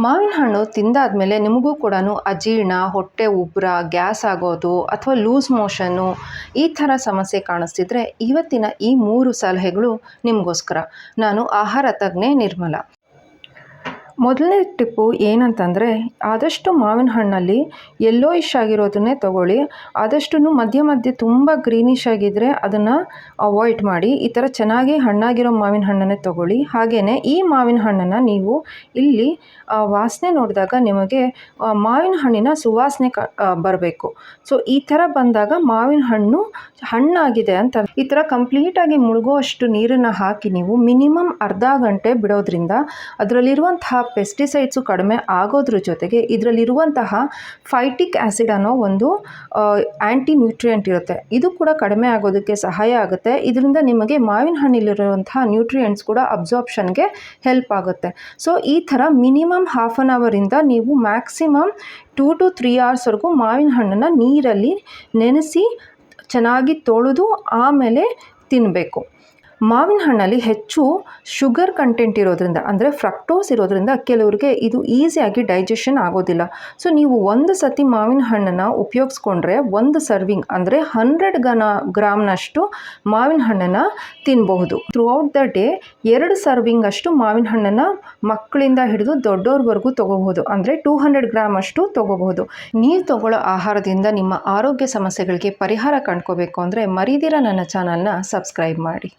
ಮಾವಿನ ಹಣ್ಣು ತಿಂದಾದ್ಮೇಲೆ ನಿಮಗೂ ಕೂಡ ಅಜೀರ್ಣ, ಹೊಟ್ಟೆ ಉಬ್ಬರ, ಗ್ಯಾಸ್ ಆಗೋದು ಅಥವಾ ಲೂಸ್ ಮೋಷನ್ನು ಈ ಥರ ಸಮಸ್ಯೆ ಕಾಣಿಸ್ತಿದ್ರೆ ಇವತ್ತಿನ ಈ 3 ಸಲಹೆಗಳು ನಿಮಗೋಸ್ಕರ. ನಾನು ಆಹಾರ ತಜ್ಞೆ ನಿರ್ಮಲಾ. ಮೊದಲನೇ ಟಿಪ್ಪು ಏನಂತಂದರೆ, ಆದಷ್ಟು ಮಾವಿನ ಹಣ್ಣಲ್ಲಿ ಯೆಲ್ಲೋಯಿಶ್ ಆಗಿರೋದನ್ನೇ ತೊಗೊಳ್ಳಿ. ಆದಷ್ಟು ಮಧ್ಯ ಮಧ್ಯೆ ತುಂಬ ಗ್ರೀನಿಶ್ ಆಗಿದ್ದರೆ ಅದನ್ನು ಅವಾಯ್ಡ್ ಮಾಡಿ. ಈ ಥರ ಚೆನ್ನಾಗಿ ಹಣ್ಣಾಗಿರೋ ಮಾವಿನ ಹಣ್ಣನ್ನೇ ತೊಗೊಳ್ಳಿ. ಹಾಗೆಯೇ ಈ ಮಾವಿನ ಹಣ್ಣನ್ನು ನೀವು ಇಲ್ಲಿ ವಾಸನೆ ನೋಡಿದಾಗ ನಿಮಗೆ ಮಾವಿನ ಹಣ್ಣಿನ ಸುವಾಸನೆ ಬರಬೇಕು. ಸೊ ಈ ಥರ ಬಂದಾಗ ಮಾವಿನ ಹಣ್ಣು ಹಣ್ಣಾಗಿದೆ ಅಂತ. ಈ ಥರ ಕಂಪ್ಲೀಟಾಗಿ ಮುಳುಗುವಷ್ಟು ನೀರನ್ನು ಹಾಕಿ ನೀವು ಮಿನಿಮಮ್ ಅರ್ಧ ಗಂಟೆ ಬಿಡೋದ್ರಿಂದ ಅದರಲ್ಲಿರುವಂತಹ ಪೆಸ್ಟಿಸೈಡ್ಸು ಕಡಿಮೆ ಆಗೋದ್ರ ಜೊತೆಗೆ ಇದರಲ್ಲಿರುವಂತಹ ಫೈಟಿಕ್ ಆ್ಯಸಿಡ್ ಅನ್ನೋ ಒಂದು ಆ್ಯಂಟಿ ನ್ಯೂಟ್ರಿಯೆಂಟ್ ಇರುತ್ತೆ. ಇದು ಕೂಡ ಕಡಿಮೆ ಆಗೋದಕ್ಕೆ ಸಹಾಯ ಆಗುತ್ತೆ. ಇದರಿಂದ ನಿಮಗೆ ಮಾವಿನ ಹಣ್ಣಿಲಿರುವಂತಹ ನ್ಯೂಟ್ರಿಯೆಂಟ್ಸ್ ಕೂಡ ಅಬ್ಸಾರ್ಪ್ಷನ್ಗೆ ಹೆಲ್ಪ್ ಆಗುತ್ತೆ. ಸೊ ಈ ಥರ ಮಿನಿಮಮ್ ಹಾಫ್ ಆನ್ ಅವರಿಂದ ನೀವು ಮ್ಯಾಕ್ಸಿಮಮ್ 2 to 3 hours ಮಾವಿನ ಹಣ್ಣನ್ನು ನೀರಲ್ಲಿ ನೆನೆಸಿ ಚೆನ್ನಾಗಿ ತೊಳೆದು ಆಮೇಲೆ ತಿನ್ನಬೇಕು. ಮಾವಿನ ಹಣ್ಣಲ್ಲಿ ಹೆಚ್ಚು ಶುಗರ್ ಕಂಟೆಂಟ್ ಇರೋದ್ರಿಂದ, ಅಂದರೆ ಫ್ರಕ್ಟೋಸ್ ಇರೋದ್ರಿಂದ ಕೆಲವರಿಗೆ ಇದು ಈಸಿಯಾಗಿ ಡೈಜೆಷನ್ ಆಗೋದಿಲ್ಲ. ಸೊ ನೀವು ಒಂದು ಸತಿ ಮಾವಿನ ಹಣ್ಣನ್ನು ಉಪಯೋಗಿಸ್ಕೊಂಡ್ರೆ ಒಂದು ಸರ್ವಿಂಗ್ ಅಂದರೆ 100 ಗ್ರಾಮ್ನಷ್ಟು ಮಾವಿನ ಹಣ್ಣನ್ನು ತಿನ್ನಬಹುದು. ಥ್ರೂಔಟ್ ದ ಡೇ 2 ಸರ್ವಿಂಗ್ ಅಷ್ಟು ಮಾವಿನ ಹಣ್ಣನ್ನು ಮಕ್ಕಳಿಂದ ಹಿಡಿದು ದೊಡ್ಡವ್ರವರೆಗೂ ತೊಗೋಬಹುದು. ಅಂದರೆ 200 ಗ್ರಾಮ್ ಅಷ್ಟು ತೊಗೋಬಹುದು. ನೀವು ತೊಗೊಳ್ಳೋ ಆಹಾರದಿಂದ ನಿಮ್ಮ ಆರೋಗ್ಯ ಸಮಸ್ಯೆಗಳಿಗೆ ಪರಿಹಾರ ಕಂಡ್ಕೋಬೇಕು ಅಂದರೆ ಮರಿದಿರ ನನ್ನ ಚಾನಲ್ನ ಸಬ್ಸ್ಕ್ರೈಬ್ ಮಾಡಿ.